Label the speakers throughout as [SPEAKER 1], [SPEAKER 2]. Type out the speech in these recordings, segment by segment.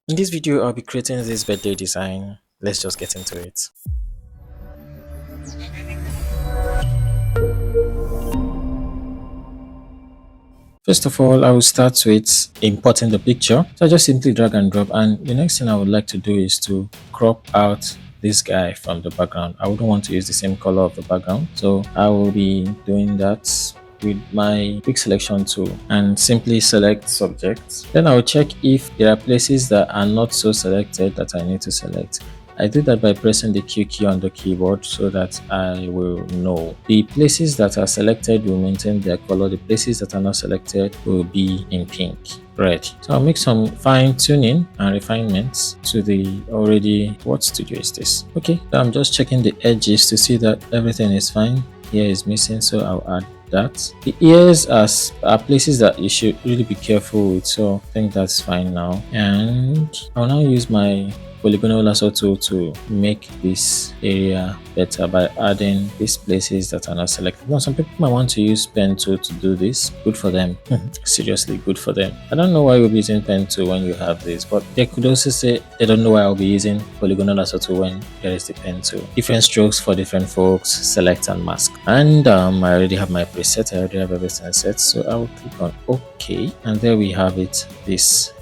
[SPEAKER 1] In this video, I'll be creating this birthday design. Let's just get into it. First of all, I will start with importing the picture. So I just simply drag and drop. And the next thing I would like to do is to crop out this guy from the background. I wouldn't want to use the same color of the background. So I will be doing that with my quick selection tool and simply select subject. Then I will check if there are places that are not so selected that I need to select. I do that by pressing the Q key on the keyboard so that I will know. The places that are selected will maintain their color. The places that are not selected will be in pink. Red. So I'll make some fine tuning and refinements to the already, what studio is this? Okay, so I'm just checking the edges to see that everything is fine. Here is missing, so I'll add that. The ears are places that you should really be careful with, so I think that's fine now. And I'll now use my polygonal lasso tool to make this area better by adding these places that are not selected. Now, some people might want to use pen tool to do this. Good for them. Seriously, good for them. I don't know why you'll be using pen tool when you have this, but they could also say they don't know why I'll be using polygonal lasso tool when there is the pen tool. Different strokes for different folks, select and mask. And I already have my preset. I already have everything set, so I will click on OK, and there we have it. This.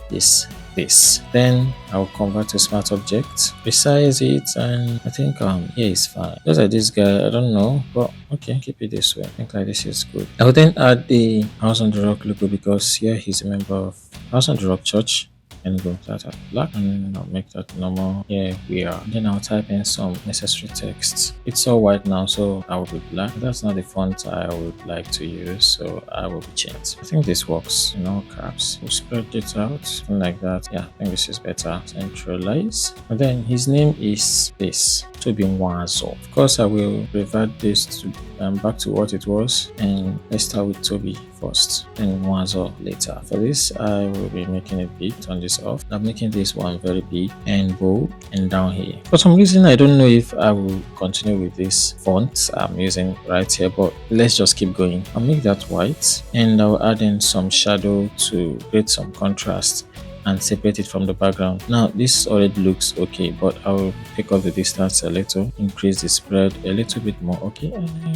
[SPEAKER 1] Then I'll convert to smart object, resize it, and I think here is fine. Just like this guy, I don't know, but okay, keep it this way. I think like this is good. I will then add the House on the Rock logo because here he's a member of House on the Rock Church. And go that at black, and I'll make that normal. Here we are. Then I'll type in some necessary text. It's all white now, so I will be black. That's not the font I would like to use, so I will be changed. I think this works in all caps. We'll spread it out, something like that. Yeah, I think this is better. Centralize. And then his name is this, Toby Nwazo. Of course, I will revert this to back to what it was, and let's start with Toby first and Nwazo later. For this, I will be making it big. Turn this off. I'm making this one very big and bold and down here. For some reason, I don't know if I will continue with this font I'm using right here, but let's just keep going. I'll make that white, and I'll add in some shadow to create some contrast and separate it from the background. Now this already looks okay, but I'll pick up the distance a little, increase the spread a little bit more. Okay,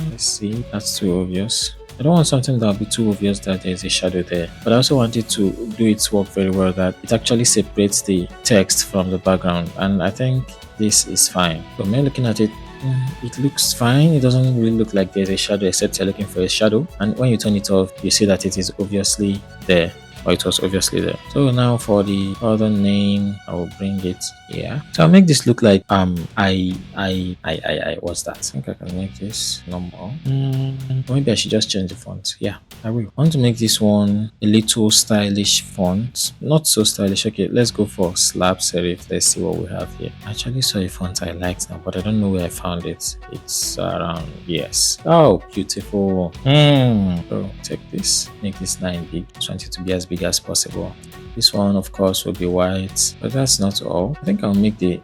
[SPEAKER 1] let's see, that's too obvious. I don't want something that will be too obvious that there's a shadow there, but I also want it to do its work very well, that it actually separates the text from the background, and I think this is fine. But when looking at it, it looks fine. It doesn't really look like there's a shadow, except you're looking for a shadow, and when you turn it off, you see that it is obviously there. Or it was obviously there. So now for the other name, I will bring it here. So I'll make this look like what's that? I think I can make this normal. Or maybe I should just change the font. Yeah, I will. I want to make this one a little stylish font. Not so stylish. Okay, let's go for slab serif. Let's see what we have here. I actually saw a font I liked now, but I don't know where I found it. It's around, yes. Oh, beautiful. So take this, make this line big. I just want it to be as big as possible. This one, of course, will be white, but that's not all. I think I'll make the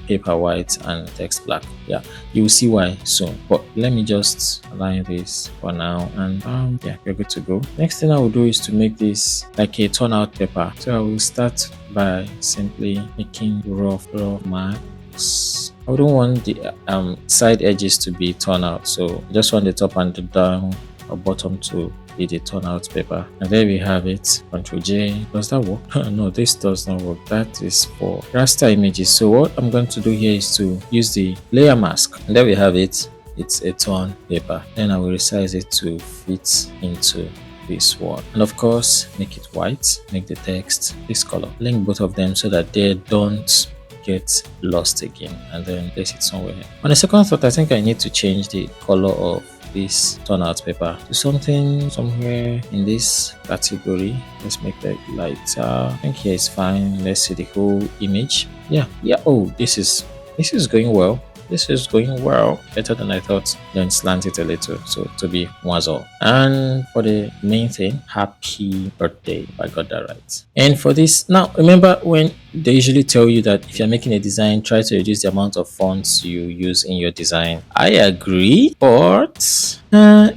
[SPEAKER 1] paper white and text black. Yeah, you will see why soon. But let me just align this for now, and yeah, we're good to go. Next thing I will do is to make this like a turnout paper. So I will start by simply making rough marks. I don't want the side edges to be torn out, so I just want the top and the down or bottom to be the turnout paper. And there we have it. Ctrl J. Does that work? No, this does not work. That is for raster images. So what I'm going to do here is to use the layer mask, and there we have it. It's a torn paper. Then I will resize it to fit into this one, and of course make it white. Make the text this color. Link both of them so that they don't get lost again, and then place it somewhere. On a second thought, I think I need to change the color of this turnout paper to something somewhere in this category. Let's make that lighter. I think here is fine. Let's see the whole image. Yeah. Oh, this is going well. This is going well, better than I thought. Then slant it a little, so to be Nwazo. And for the main thing, happy birthday, if I got that right. And for this, now remember when they usually tell you that if you're making a design, try to reduce the amount of fonts you use in your design. I agree, but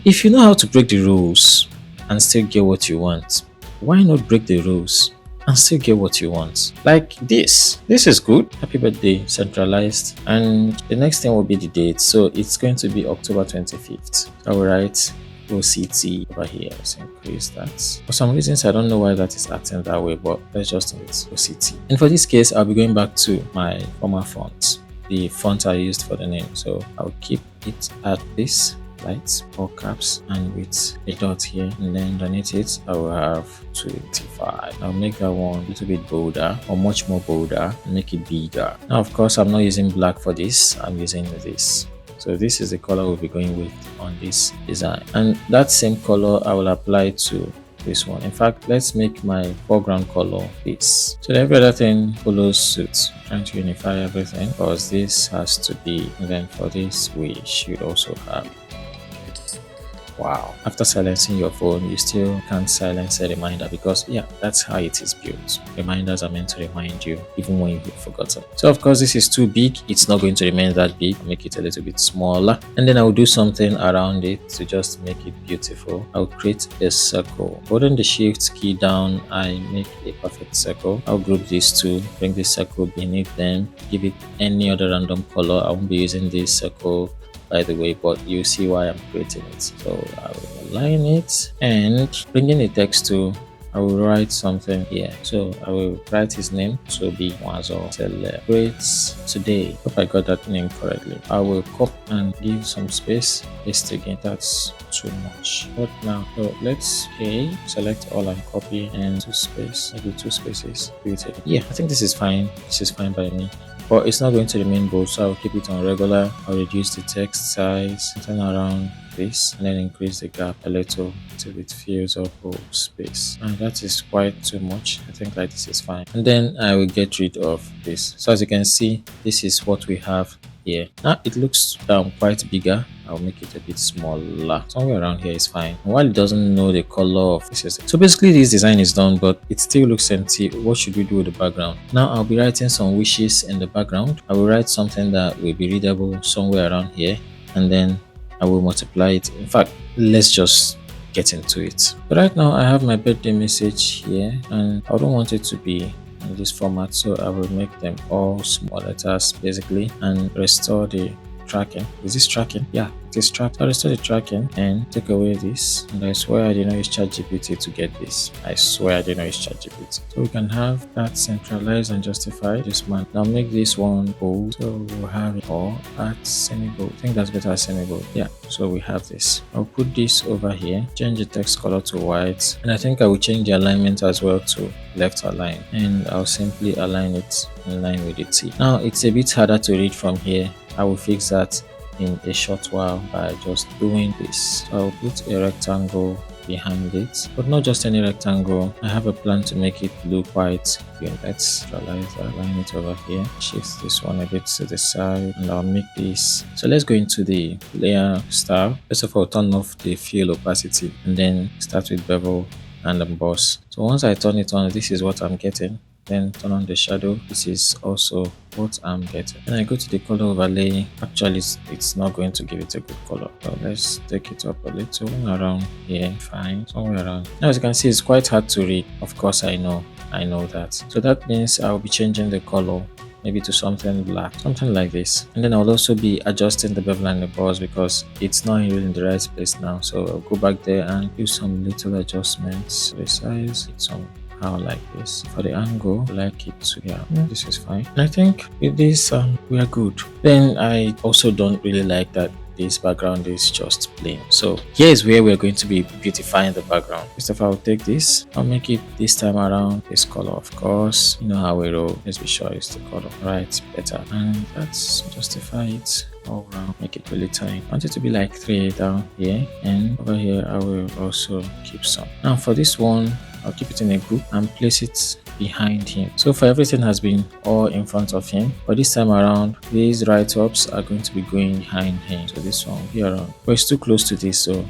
[SPEAKER 1] if you know how to break the rules and still get what you want, why not break the rules and still get what you want. Like this. This is good. Happy birthday, centralized. And the next thing will be the date. So it's going to be October 25th. I will write OCT over here. Let's increase that. For some reasons, I don't know why that is acting that way, but let's just do it OCT. And for this case, I'll be going back to my former font, the font I used for the name. So I'll keep it at this light, all caps, and with a dot here, and then underneath it I will have 25. I'll make that one a little bit bolder, or much more bolder, and make it bigger. Now of course I'm not using black for this, I'm using this. So this is the color we'll be going with on this design, and that same color I will apply to this one. In fact, let's make my foreground color this, so that every other thing follows suit. Trying to unify everything, because this has to be, and then for this we should also have. Wow. After silencing your phone, you still can't silence a reminder, because yeah, that's how it is built. Reminders are meant to remind you even when you've forgotten. So of course this is too big, it's not going to remain that big. I'll make it a little bit smaller, and then I'll do something around it to just make it beautiful. I'll create a circle. Holding the shift key down, I make a perfect circle. I'll group these two, bring this circle beneath them, give it any other random color. I won't be using this circle by the way, but you see why I'm creating it. So I will align it, and bringing the text to, I will write something here. So I will write his name, Toby Wazo. Celebrates today. Hope I got that name correctly. I will copy and give some space. Paste again. That's too much. What now? So let's select all and copy, and two space, maybe two spaces. Yeah, I think this is fine. This is fine by me. But it's not going to remain bold, so I'll keep it on regular. I'll reduce the text size, turn around this, and then increase the gap a little till it fills up whole space. And that is quite too much. I think like this is fine. And then I will get rid of this. So as you can see, this is what we have here. Now it looks quite bigger. I'll make it a bit smaller. Somewhere around here is fine. And while it doesn't know the color of this, so basically this design is done, but it still looks empty. What should we do with the background? Now I'll be writing some wishes in the background. I will write something that will be readable somewhere around here, and then I will multiply it. In fact, let's just get into it. But right now I have my birthday message here, and I don't want it to be in this format, so I will make them all small letters basically, and restore the tracking. Is this tracking? Yeah, it is tracked. I'll restore the tracking and take away this. And I swear I didn't use ChatGPT to get this. I swear I didn't use ChatGPT. So we can have that centralized and justify this one. Now make this one bold. So we'll have it all at semi-bold. I think that's better as semi-bold. Yeah, so we have this. I'll put this over here, change the text color to white, and I think I will change the alignment as well to left align, and I'll simply align it in line with the T. Now it's a bit harder to read from here. I will fix that in a short while by just doing this. So I'll put a rectangle behind it, but not just any rectangle. I have a plan to make it look quite good. Let's realize that, line it over here, shift this one a bit to the side, and I'll make this. So let's go into the layer style. First of all, turn off the fill opacity, and then start with bevel and emboss. So once I turn it on, this is what I'm getting. Then turn on the shadow. This is also what I'm getting. And I go to the color overlay. Actually, it's not going to give it a good color. So let's take it up a little around here. Fine, somewhere around. Now as you can see, it's quite hard to read. Of course, I know that. So that means I'll be changing the color maybe to something black, something like this. And then I'll also be adjusting the bevel and the emboss, because it's not really in the right place now. So I'll go back there and do some little adjustments. The size, it's somehow like this. For the angle, I like it to, yeah, this is fine. And I think with this we are good. Then I also don't really like that this background is just plain. So here is where we're going to be beautifying the background. First of all, I'll take this, I'll make it this time around this color. Of course, you know how we roll. Let's be sure it's the color right, better, and let's justify it all around, make it really tiny. I want it to be like 3 down here, and over here I will also keep some. Now for this one, I'll keep it in a group and place it behind him. So for everything has been all in front of him, but this time around these write-ups are going to be going behind him. So this one will be around, but it's too close to this, so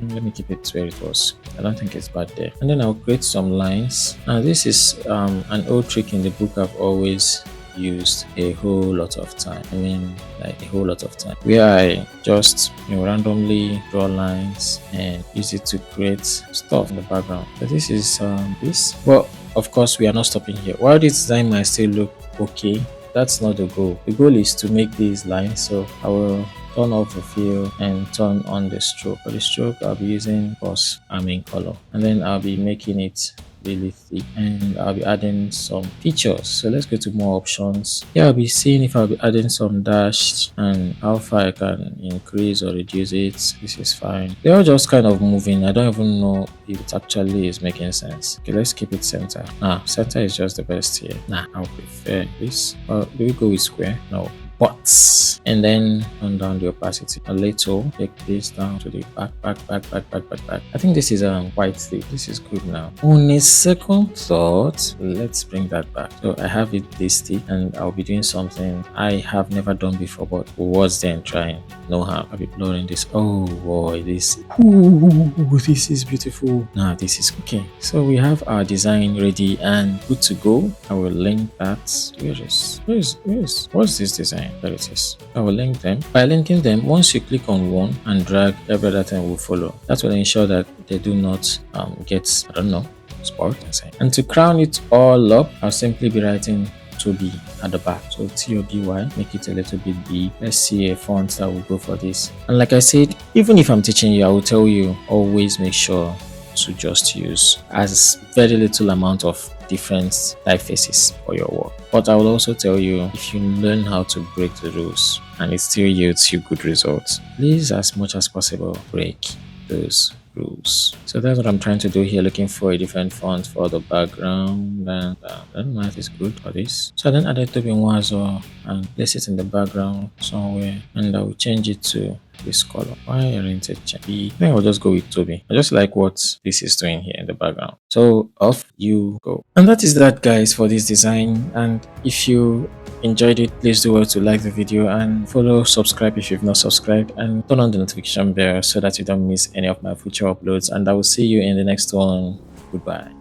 [SPEAKER 1] let me keep it where it was. I don't think it's bad there. And then I'll create some lines. Now this is an old trick in the book I've always used a whole lot of time. I mean, like a whole lot of time, where I just randomly draw lines and use it to create stuff in the background. So this is this. Well, of course, we are not stopping here. While this design might still look okay, that's not the goal. The goal is to make these lines. So I will turn off the fill and turn on the stroke. For the stroke, I'll be using, of course, our main color, and then I'll be making it really thick, and I'll be adding some features. So let's go to more options. Yeah, I'll be seeing if I'll be adding some dash and how far I can increase or reduce it. This is fine. They're all just kind of moving. I don't even know if it actually is making sense. Okay, let's keep it center. Center is just the best here. I'll prefer this. Or do we go with square? No. But and then turn down the opacity a little. Take this down to the back. I think this is quite thick. This is good now. On a second thought, let's bring that back. So I have it this thick, and I'll be doing something I have never done before, but was then trying. No harm. I'll be blurring this. Oh boy, this is beautiful. Now this is okay. So we have our design ready and good to go. I will link that. What's this design? There it is. I will link them. By linking them, once you click on one and drag, every other thing will follow. That will ensure that they do not get, spoiled. And to crown it all up, I'll simply be writing Toby at the back. So TOBY, make it a little bit big. Let's see a font that will go for this. And like I said, even if I'm teaching you, I will tell you, always make sure to just use as very little amount of different typefaces for your work. But I will also tell you, if you learn how to break the rules and it still yields you good results, please, as much as possible, break those rules. So that's what I'm trying to do here, looking for a different font for the background, and I don't know if it's good for this. So I then added Toby as well and place it in the background somewhere, and I will change it to this color. Why oriented change? I think I'll just go with Toby. I just like what this is doing here in the background. So off you go. And that is that, guys, for this design. And if you enjoyed it, please do well to like the video and follow, subscribe if you've not subscribed, and turn on the notification bell so that you don't miss any of my future uploads. And I will see you in the next one. Goodbye.